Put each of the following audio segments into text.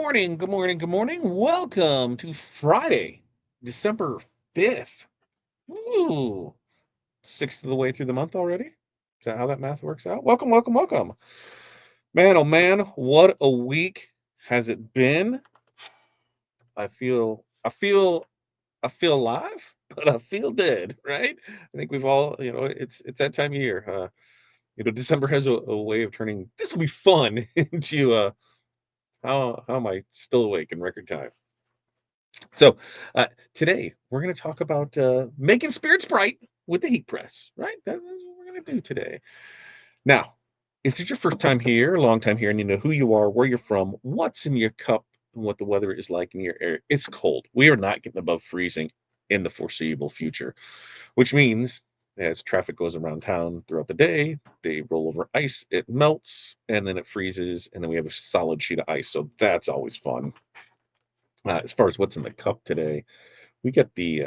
morning, good morning, good morning. Welcome to Friday, December 5th. Ooh, sixth of the way through the month already. Is that how that math works out? Welcome, welcome, welcome. Man, oh man, what a week has it been? I feel, I feel, I feel alive, but I feel dead, right? I think we've all, it's that time of year. December has a way of turning this will be fun into how am I still awake in record time? So, today we're going to talk about making spirits bright with the heat press, right? That's what we're going to do today. Now, if it's your first time here, long time here, and you know who you are, where you're from, what's in your cup, and what the weather is like in your area, it's cold. We are not getting above freezing in the foreseeable future, which means as traffic goes around town throughout the day, they roll over ice, it melts, and then it freezes, and then we have a solid sheet of ice. So that's always fun. As far as what's in the cup today, we got the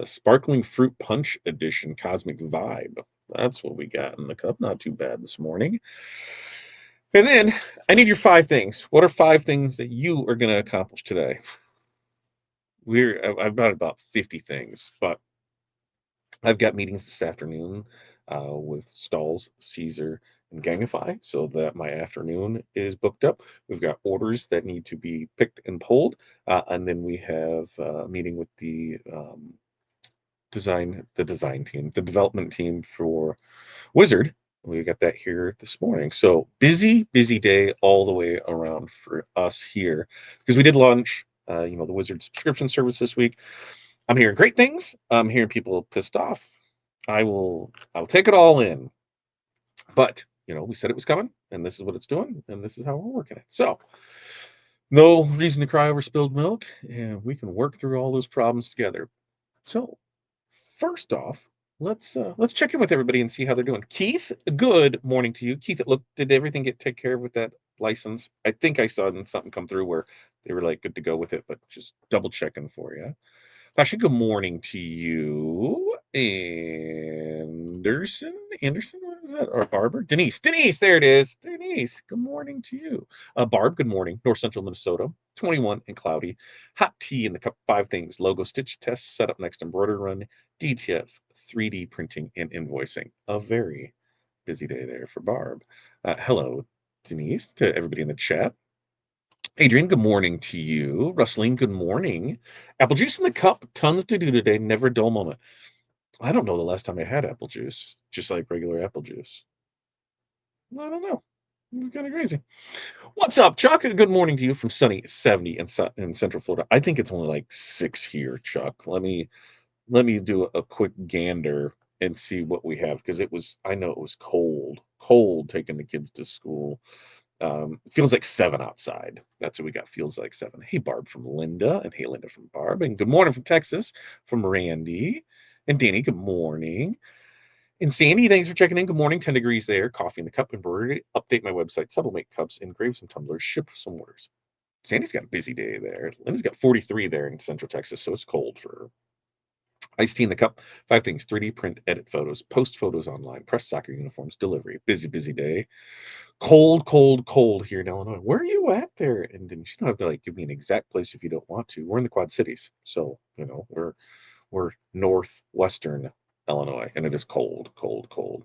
sparkling fruit punch edition cosmic vibe. That's what we got in the cup. Not too bad this morning. And then I need your five things. What are five things that you are going to accomplish today? I've got about 50 things, but I've got meetings this afternoon with Stalls, Caesar, and Gangify, so that my afternoon is booked up. We've got orders that need to be picked and pulled, and then we have a meeting with the design team, the development team for Wizard. We got that here this morning. So busy, busy day all the way around for us here because we did launch, the Wizard subscription service this week. I'm hearing great things. I'm hearing people pissed off. I'll take it all in. But we said it was coming, and this is what it's doing, and this is how we're working it. So no reason to cry over spilled milk, and we can work through all those problems together. So first off, let's check in with everybody and see how they're doing. Keith, good morning to you. Keith, look, did everything get taken care of with that license? I think I saw something come through where they were like good to go with it, but just double checking for you. Tasha, good morning to you. Anderson, what is that? Or Barbara? Denise, there it is. Denise, good morning to you. Barb, good morning. North Central Minnesota, 21 and cloudy. Hot tea in the cup, five things. Logo stitch test, set up next embroidery run, DTF, 3D printing, and invoicing. A very busy day there for Barb. Hello, Denise, to everybody in the chat. Adrian, good morning to you. Rustling, good morning. Apple juice in the cup, tons to do today, never a dull moment. I don't know the last time I had apple juice, just like regular apple juice. I don't know. It's kind of crazy. What's up, Chuck? Good morning to you from sunny 70 in Central Florida. I think it's only like 6 here, Chuck. Let me do a quick gander and see what we have because I know it was cold taking the kids to school. Feels like 7 outside. That's what we got. Feels like 7. Hey, Barb from Linda, and hey, Linda from Barb, and good morning from Texas from Randy and Danny. Good morning. And Sandy, thanks for checking in. Good morning. 10 degrees there. Coffee in the cup. Embroidery. Update my website. Sublimate cups. Engrave some tumblers. Ship some orders. Sandy's got a busy day there. Linda's got 43 there in Central Texas, so it's cold for her. Iced tea in the cup. Five things: 3D print, edit photos, post photos online, press soccer uniforms, delivery. Busy, busy day. Cold, cold, cold here in Illinois. Where are you at there? And then you don't have to like give me an exact place if you don't want to. We're in the Quad Cities, so we're northwestern Illinois, and it is cold, cold, cold.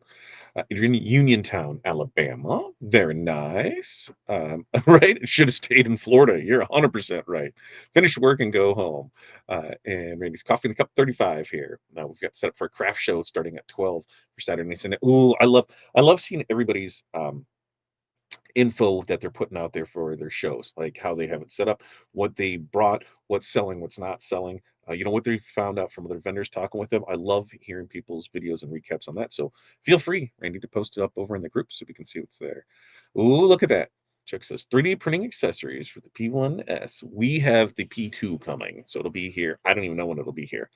You're in Uniontown, Alabama. Very nice. Right? It should have stayed in Florida. You're 100% right. Finish work and go home. And Randy's coffee in the cup 35 here. Now we've got set up for a craft show starting at 12 for Saturday nights. And ooh, I love seeing everybody's info that they're putting out there for their shows, like how they have it set up, what they brought, what's selling, what's not selling. What they found out from other vendors talking with them. I love hearing people's videos and recaps on that. So feel free, Randy, to post it up over in the group so we can see what's there. Ooh, look at that. Chuck says 3D printing accessories for the P1S. We have the P2 coming, so it'll be here. I don't even know when it'll be here.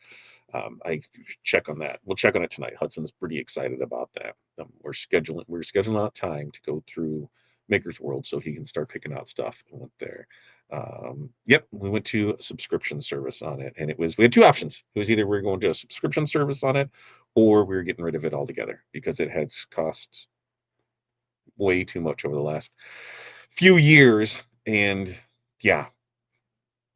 I check on that. We'll check on it tonight. Hudson's pretty excited about that. We're scheduling out time to go through Maker's World so he can start picking out stuff and went there. Yep, we went to a subscription service on it, and we had two options. It was either we are going to a subscription service on it, or we were getting rid of it altogether because it has cost way too much over the last few years, and Yeah,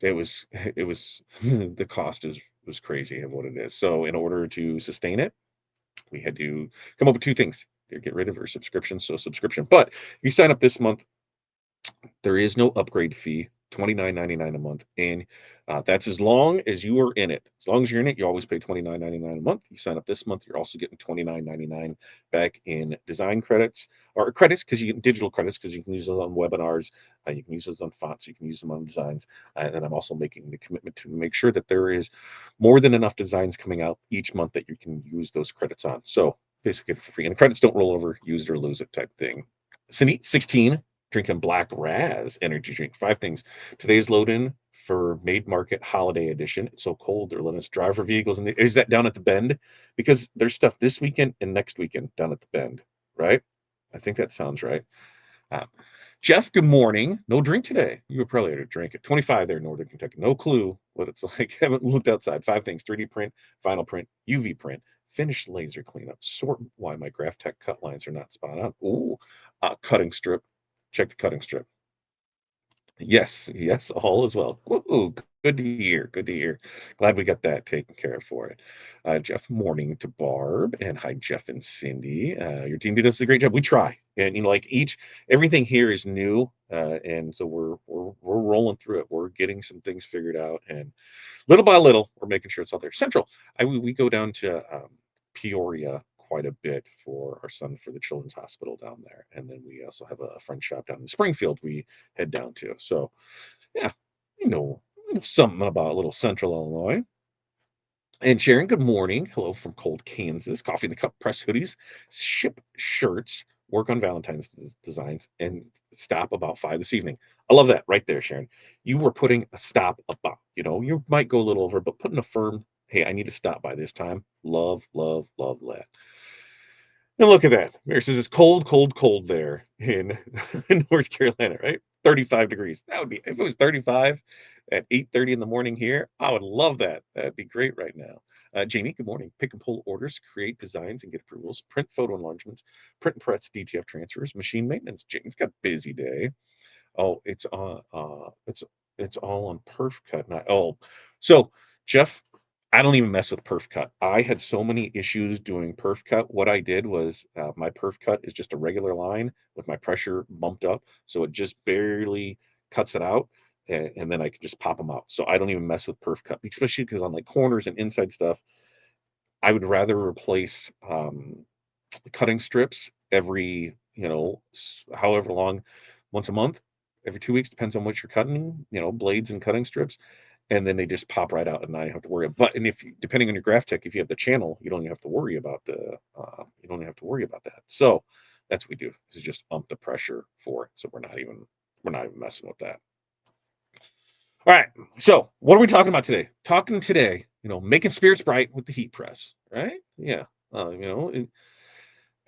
it was the cost was crazy of what it is. So in order to sustain it, we had to come up with two things. Either get rid of our subscription, so subscription. But you sign up this month, there is no upgrade fee, 29.99 a month, and, that's as long as you are in it. As long as you're in it, you always pay 29.99 a month. You sign up this month, you're also getting 29.99 back in design credits or credits because you get digital credits because you can use those on webinars, you can use those on fonts, you can use them on designs, and then I'm also making the commitment to make sure that there is more than enough designs coming out each month that you can use those credits on. So, basically for free, and the credits don't roll over, use it or lose it type thing. Cindy, 16, drinking Black Raz energy drink. Five things. Today's load in for Maid Market Holiday Edition. It's so cold, they're letting us drive our vehicles. And is that down at the Bend? Because there's stuff this weekend and next weekend down at the Bend, right? I think that sounds right. Uh, Jeff, good morning. No drink today. You were probably to drink it. 25 there in Northern Kentucky. No clue what it's like. Haven't looked outside. Five things: 3D print, vinyl print, UV print, finished laser cleanup, sort why my Graph Tech cut lines are not spot on. Ooh, cutting strip. Check the cutting strip. Yes, yes, all is well. Woo, good to hear. Good to hear. Glad we got that taken care of for it. Jeff, morning to Barb, and hi, Jeff and Cindy. Your team does a great job. We try, and like everything here is new, and so we're rolling through it. We're getting some things figured out, and little by little, we're making sure it's out there. Central. We go down to Peoria quite a bit for our son for the Children's Hospital down there, and then we also have a friend shop down in Springfield we head down to. So yeah, you know, something about a little Central Illinois. And Sharon, good morning. Hello from cold Kansas. Coffee in the cup, press hoodies, ship shirts, work on Valentine's designs, and stop about 5 this evening. I love that right there, Sharon. You were putting a stop about, you might go a little over, but putting a firm, hey, I need to stop by this time. Love, love, love that. And look at that. Mary says it's cold, cold, cold there in, in North Carolina, right? 35 degrees. That would be if it was 35 at 8:30 in the morning here. I would love that. That'd be great right now. Jamie, good morning. Pick and pull orders, create designs and get approvals, print photo enlargements, print and press DTF transfers, machine maintenance. Jamie's got a busy day. Oh, it's all on perf cut. Not so Jeff, I don't even mess with perf cut. I had so many issues doing perf cut. What I did was my perf cut is just a regular line with my pressure bumped up, so it just barely cuts it out, and then I can just pop them out. So I don't even mess with perf cut, especially because on like corners and inside stuff, I would rather replace cutting strips every, however long, once a month, every 2 weeks, depends on what you're cutting, blades and cutting strips. And then they just pop right out and I don't have to worry. But and if depending on your graph tech, if you have the channel, you don't even have to worry about you don't even have to worry about that. So that's what we do is just ump the pressure for it. So we're not even messing with that. All right. So what are we talking about today? Talking today, making spirits bright with the heat press, right? Yeah.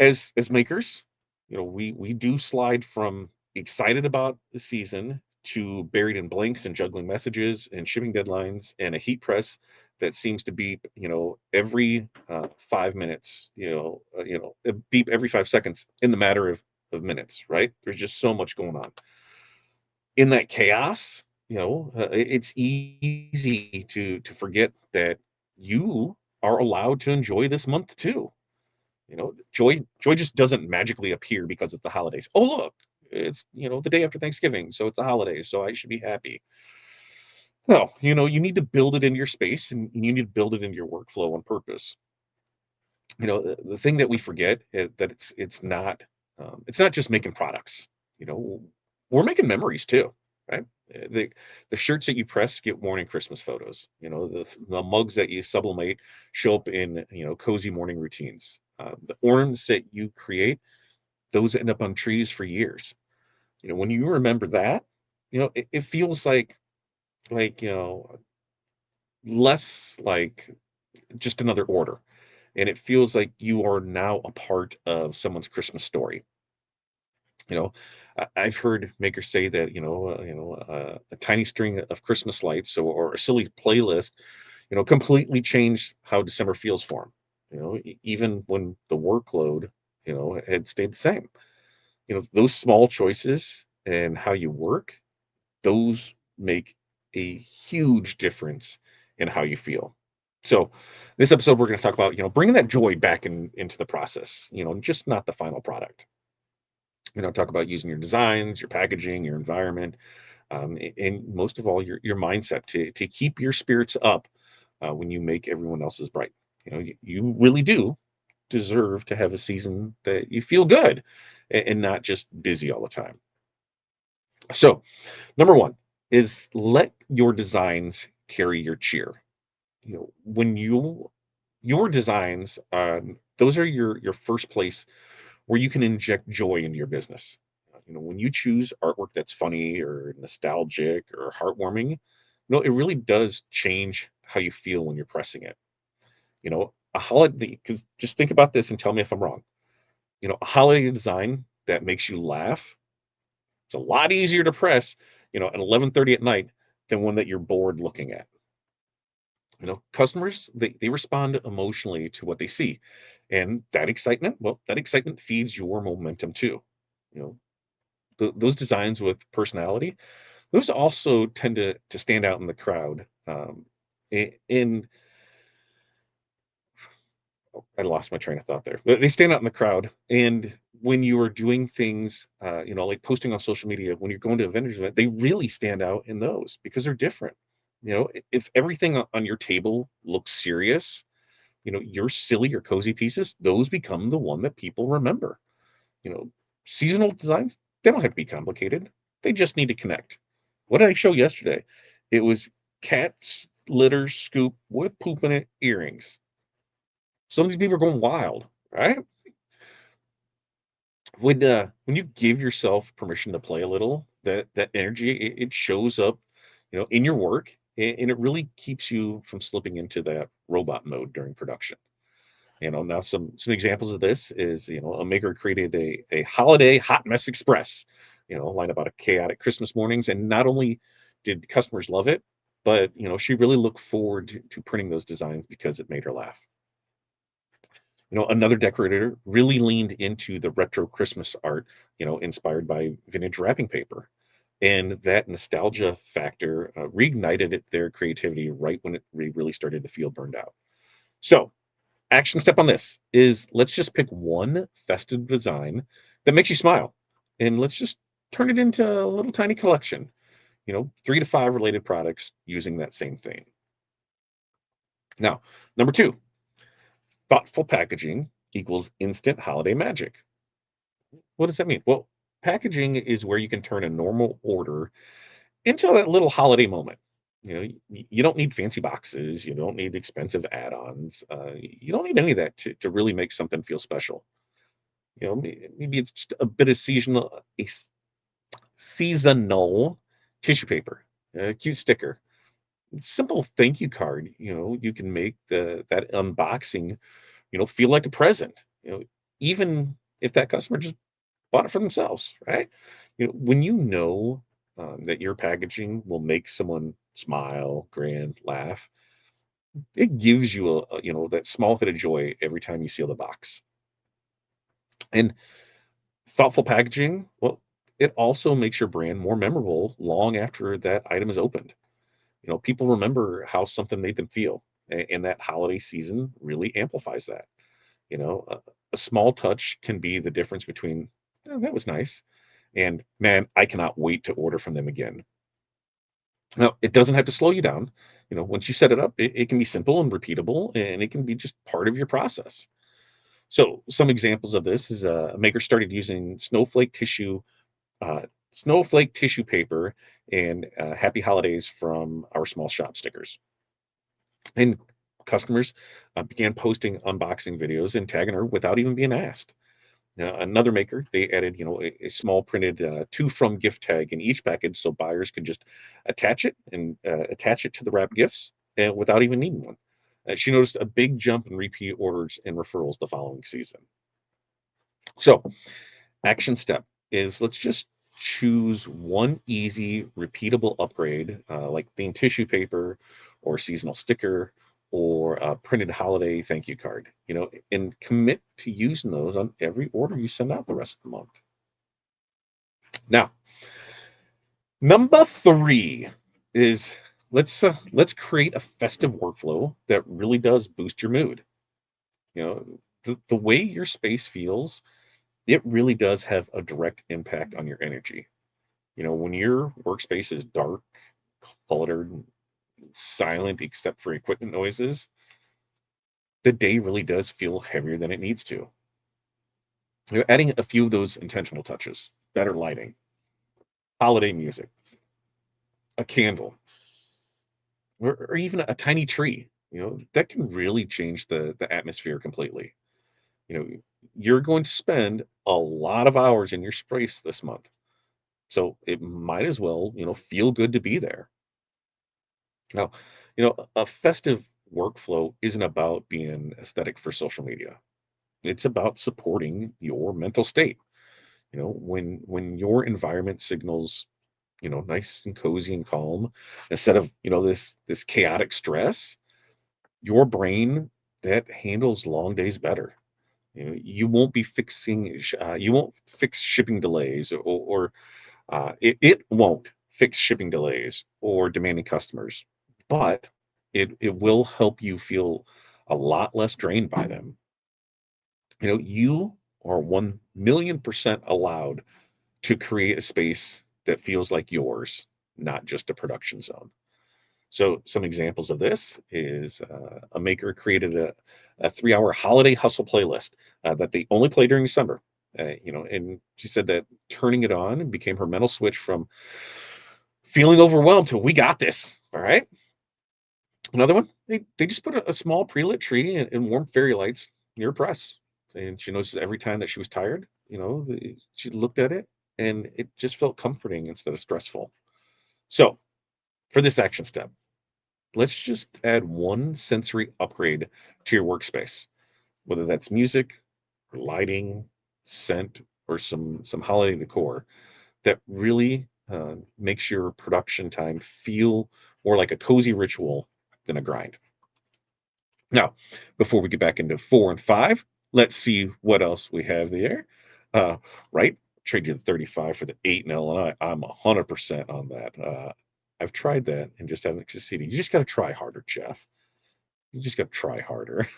As makers, we do slide from excited about the season to buried in blanks and juggling messages and shipping deadlines and a heat press that seems to beep, every 5 minutes, beep every 5 seconds in the matter of minutes, right? There's just so much going on in that chaos. It's easy to forget that you are allowed to enjoy this month too. Joy just doesn't magically appear because it's the holidays. Oh, look, it's the day after Thanksgiving, so it's the holidays, so I should be happy. No, you need to build it in your space and you need to build it into your workflow on purpose. The thing that we forget is that it's not just making products. You know, we're making memories too, right? The shirts that you press get worn in Christmas photos. The mugs that you sublimate show up in cozy morning routines. The ornaments that you create, those end up on trees for years. When you remember that, it feels like less like just another order, and it feels like you are now a part of someone's Christmas story. You know, I've heard makers say that a tiny string of Christmas lights or a silly playlist, completely changed how December feels for them. Even when the workload, had stayed the same. Those small choices and how you work, those make a huge difference in how you feel. So, this episode we're going to talk about, bringing that joy back into the process, just not the final product. Talk about using your designs, your packaging, your environment, and most of all, your mindset to keep your spirits up when you make everyone else's bright. You really do deserve to have a season that you feel good and not just busy all the time. So, number one is let your designs carry your cheer. When your designs, those are your first place where you can inject joy into your business. When you choose artwork that's funny or nostalgic or heartwarming, it really does change how you feel when you're pressing it. A holiday, because just think about this and tell me if I'm wrong. A holiday design that makes you laugh, it's a lot easier to press, at 11:30 at night than one that you're bored looking at. Customers, they respond emotionally to what they see. And that excitement, well, that excitement feeds your momentum too. You know, those designs with personality, those also tend to stand out in the crowd. In I lost my train of thought there. They stand out in the crowd, and when you are doing things, like posting on social media, when you're going to a vendor's event, they really stand out in those because they're different. If everything on your table looks serious, your silly or cozy pieces, those become the one that people remember. You know, Seasonal designs, they don't have to be complicated. They just need to connect. What did I show yesterday? It was cat litter scoop with poop in it earrings. Some of these people are going wild, right? When you give yourself permission to play a little, that energy, it shows up, in your work, and it really keeps you from slipping into that robot mode during production. Now some examples of this is, a maker created a holiday hot mess express, a line about a chaotic Christmas mornings, and not only did customers love it, but she really looked forward to printing those designs because it made her laugh. Another decorator really leaned into the retro Christmas art, inspired by vintage wrapping paper. And that nostalgia factor reignited their creativity right when it really started to feel burned out. So, action step on this is let's just pick one festive design that makes you smile. And let's just turn it into a little tiny collection, 3 to 5 related products using that same theme. Now, number two, thoughtful packaging equals instant holiday magic. What does that mean? Well, packaging is where you can turn a normal order into a little holiday moment. You don't need fancy boxes. You don't need expensive add-ons. You don't need any of that to really make something feel special. Maybe it's just a bit of seasonal tissue paper, a cute sticker, simple thank you card. You can make that unboxing, feel like a present. Even if that customer just bought it for themselves, right? When that your packaging will make someone smile, grin, laugh, it gives you that small hit of joy every time you seal the box. And thoughtful packaging, well, it also makes your brand more memorable long after that item is opened. People remember how something made them feel, and that holiday season really amplifies that. A small touch can be the difference between, "Oh, that was nice," and, "Man, I cannot wait to order from them again." Now, it doesn't have to slow you down. Once you set it up, it can be simple and repeatable, and it can be just part of your process. So, some examples of this is a maker started using snowflake tissue paper and happy holidays from our small shop stickers. And customers began posting unboxing videos and tagging her without even being asked. Now, another maker, they added, a small printed to from gift tag in each package so buyers could just attach it to the wrapped gifts without even needing one. She noticed a big jump in repeat orders and referrals the following season. So, action step is let's just choose one easy, repeatable upgrade, like themed tissue paper or seasonal sticker or a printed holiday thank you card, and commit to using those on every order you send out the rest of the month. Now, number three. is let's create a festive workflow that really does boost your mood. You know, the way your space feels, it really does have a direct impact on your energy. When your workspace is dark, cluttered, silent except for equipment noises, the day really does feel heavier than it needs to. Adding a few of those intentional touches, better lighting, holiday music, a candle, or even a tiny tree, that can really change the atmosphere completely. You know, you're going to spend a lot of hours in your space this month. So it might as well, feel good to be there. Now, a festive workflow isn't about being aesthetic for social media. It's about supporting your mental state. When your environment signals, nice and cozy and calm instead of, this chaotic stress, your brain that handles long days better. You won't fix shipping delays or it won't fix shipping delays or demanding customers, but it will help you feel a lot less drained by them. You are 1,000,000% allowed to create a space that feels like yours, not just a production zone. So some examples of this is a maker created a 3-hour holiday hustle playlist that they only play during December. And she said that turning it on became her mental switch from feeling overwhelmed to we got this. All right. Another one, they just put a small pre-lit tree and warm fairy lights near a press. And she noticed every time that she was tired, she looked at it and it just felt comforting instead of stressful. So for this action step, let's just add one sensory upgrade to your workspace, whether that's music, lighting, scent, or some holiday decor that really makes your production time feel more like a cozy ritual than a grind. Now, before we get back into 4 and 5, let's see what else we have there. Uh, right, trade you the 35 for the 8 in Illinois. I'm 100% on that. I've tried that and just haven't succeeded. You just got to try harder, Jeff. You just got to try harder.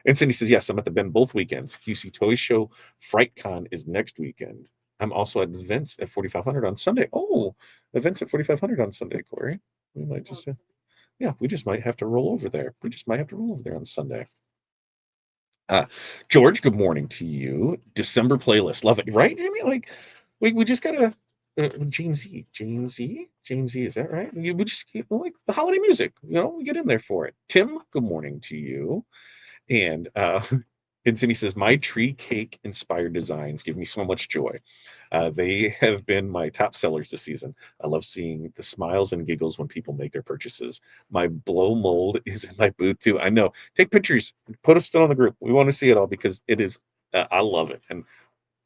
And Cindy says, yes, I'm at the Bend both weekends. QC Toy Show FrightCon is next weekend. I'm also at events at 4,500 on Sunday. Oh, events at 4,500 on Sunday, Corey. We might just, yeah, we just might have to roll over there. We just might have to roll over there on Sunday. Uh, George, good morning to you. December playlist. Love it. Right? I mean, like, we just got to. James Z, is that right? We just keep like the holiday music, we get in there for it. Tim, good morning to you. And and Cindy says, my tree cake inspired designs give me so much joy. They have been my top sellers this season. I love seeing the smiles and giggles when people make their purchases. My blow mold is in my booth too. I know. Take pictures, put us on the group. We want to see it all because it is. I love it, and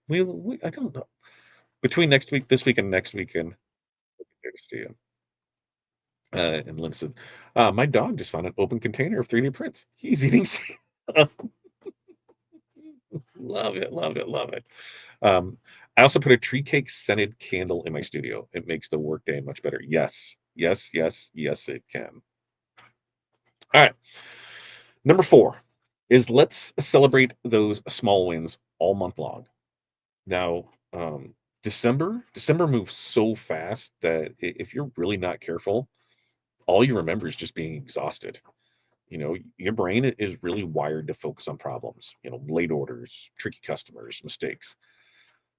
we I don't know between this week and next weekend. There to see it. And Lynn said, my dog just found an open container of 3D prints. He's eating. Love it, love it, love it. Um, I also put a tree cake scented candle in my studio. It makes the workday much better. Yes, yes, yes, yes, it can. All right. Number 4 is let's celebrate those small wins all month long. Now, December moves so fast that if you're really not careful, all you remember is just being exhausted. Your brain is really wired to focus on problems, late orders, tricky customers, mistakes.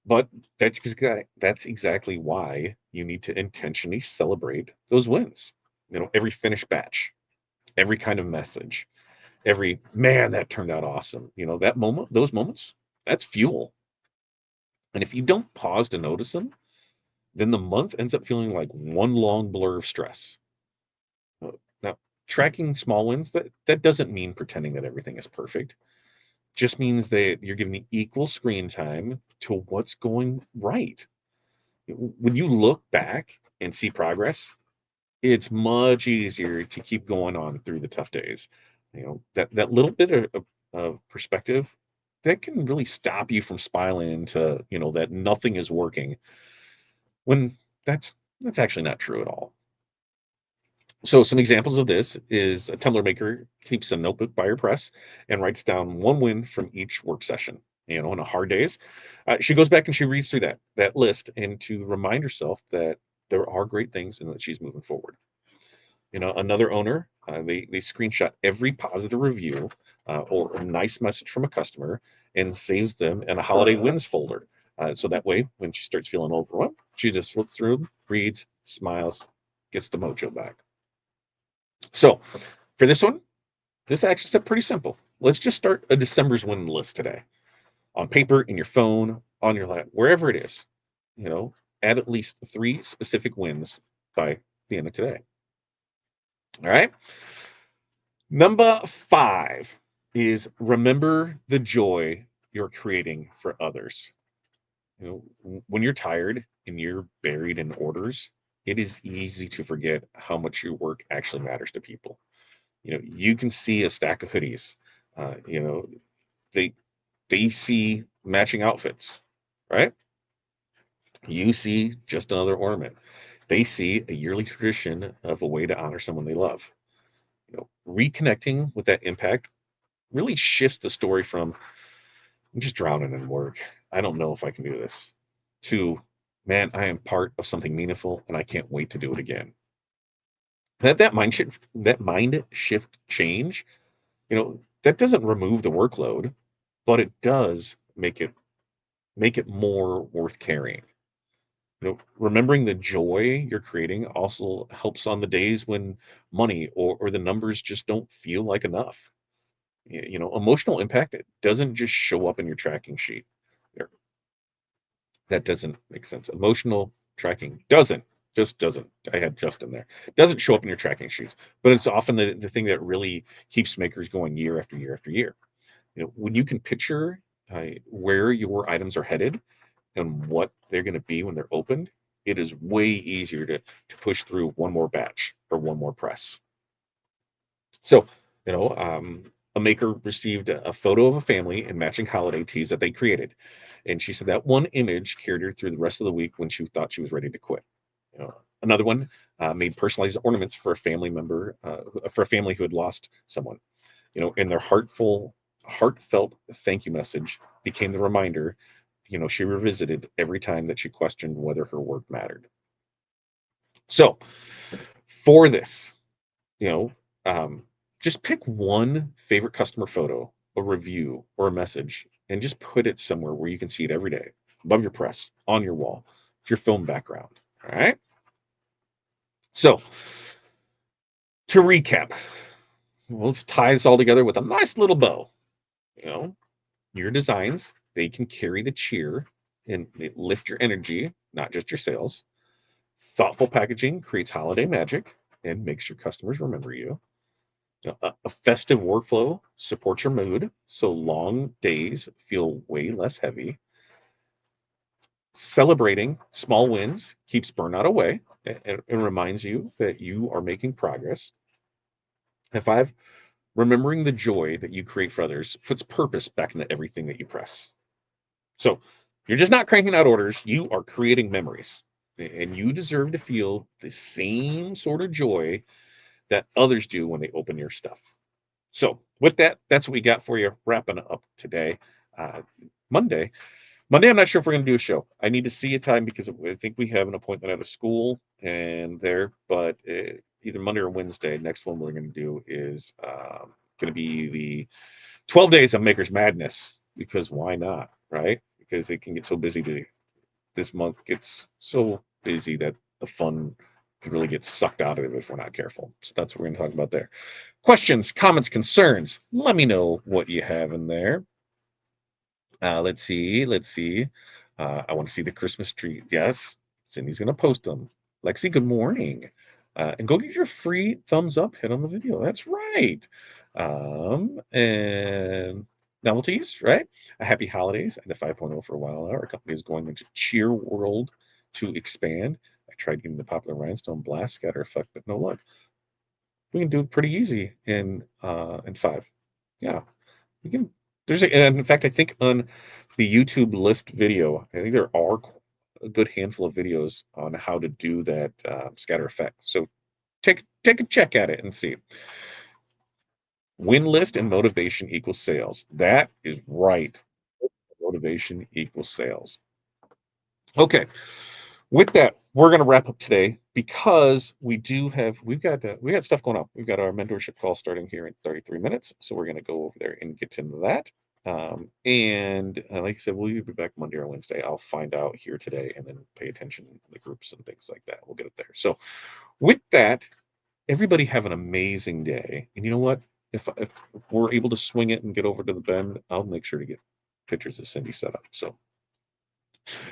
But that's exactly why you need to intentionally celebrate those wins. Every finished batch, every kind of message, every man that turned out awesome. Those moments, that's fuel. And if you don't pause to notice them, then the month ends up feeling like one long blur of stress. Now, tracking small wins, that doesn't mean pretending that everything is perfect. Just means that you're giving equal screen time to what's going right. When you look back and see progress, it's much easier to keep going on through the tough days. That little bit of perspective that can really stop you from spiraling into, that nothing is working when that's actually not true at all. So some examples of this is a tumbler maker keeps a notebook by her press and writes down one win from each work session. On a hard days, she goes back and she reads through that list and to remind herself that there are great things and that she's moving forward. Another owner, they screenshot every positive review or a nice message from a customer and saves them in a holiday wins folder. So that way, when she starts feeling overwhelmed, she just flips through them, reads, smiles, gets the mojo back. So for this one, this action step pretty simple. Let's just start a December's win list today on paper, in your phone, on your lap, wherever it is. You know, add at least 3 specific wins by the end of today. All right. Number 5 is remember the joy you're creating for others. When you're tired and you're buried in orders, it is easy to forget how much your work actually matters to people. You can see a stack of hoodies. They they see matching outfits, right? You see just another ornament. They see a yearly tradition of a way to honor someone they love. Reconnecting with that impact really shifts the story from I'm just drowning in work. I don't know if I can do this to man, I am part of something meaningful and I can't wait to do it again. That mind shift change, that doesn't remove the workload, but it does make it more worth carrying. Remembering the joy you're creating also helps on the days when money or the numbers just don't feel like enough. Emotional impact, it doesn't just show up in your tracking sheet. There, that doesn't make sense. Emotional tracking just doesn't. I had just in there. Doesn't show up in your tracking sheets, but it's often the thing that really keeps makers going year after year after year. When you can picture where your items are headed and what they're going to be when they're opened, it is way easier to push through one more batch or one more press. So, a maker received a photo of a family and matching holiday tees that they created. And she said that one image carried her through the rest of the week when she thought she was ready to quit. Another one made personalized ornaments for a family member, for a family who had lost someone. And their heartfelt thank you message became the reminder, she revisited every time that she questioned whether her work mattered. So for this, you know, um, just pick one favorite customer photo, a review, or a message, and just put it somewhere where you can see it every day, above your press, on your wall, your film background. All right. So to recap, let's tie this all together with a nice little bow. You know, your designs, they can carry the cheer and they lift your energy, not just your sales. Thoughtful packaging creates holiday magic and makes your customers remember you. A festive workflow supports your mood, so long days feel way less heavy. Celebrating small wins keeps burnout away and reminds you that you are making progress. And 5, remembering the joy that you create for others puts purpose back into everything that you press. So you're just not cranking out orders, you are creating memories. And you deserve to feel the same sort of joy that others do when they open your stuff. So with that, that's what we got for you wrapping up today. Uh, Monday. Monday, I'm not sure if we're going to do a show. I need to see a time because I think we have an appointment at a school and there, but either Monday or Wednesday. Next one we're going to do is going to be the 12 days of Maker's Madness because why not, right? Because it can get so busy this month gets so busy that the fun can really get sucked out of it if we're not careful. So that's what we're going to talk about there. Questions, comments, concerns. Let me know what you have in there. Let's see. Let's see. I want to see the Christmas tree. Yes, Cindy's going to post them. Lexi, good morning. And go get your free thumbs up hit on the video. That's right. And novelties, right? A happy holidays. I had a 5.0 for a while now. Our company is going into cheer world to expand. I tried getting the popular rhinestone blast scatter effect, but no luck. We can do it pretty easy in 5. Yeah, we can. And in fact, I think on the YouTube list video, I think there are a good handful of videos on how to do that scatter effect. So Take a check at it and see. Win list and motivation equals sales. That is right. Motivation equals sales. Okay. With that, we're going to wrap up today because we've got stuff going on. We've got our mentorship call starting here in 33 minutes, so we're going to go over there and get into that. And like I said, we'll either be back Monday or Wednesday. I'll find out here today and then pay attention to the groups and things like that. We'll get it there. So, with that, everybody have an amazing day. And you know what? If we're able to swing it and get over to the bend, I'll make sure to get pictures of Cindy set up. So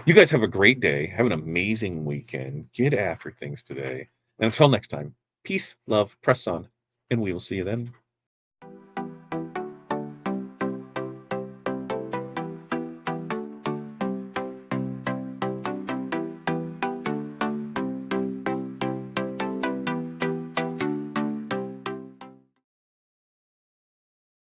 you guys have a great day. Have an amazing weekend. Get after things today. And until next time, peace, love, press on, and we will see you then.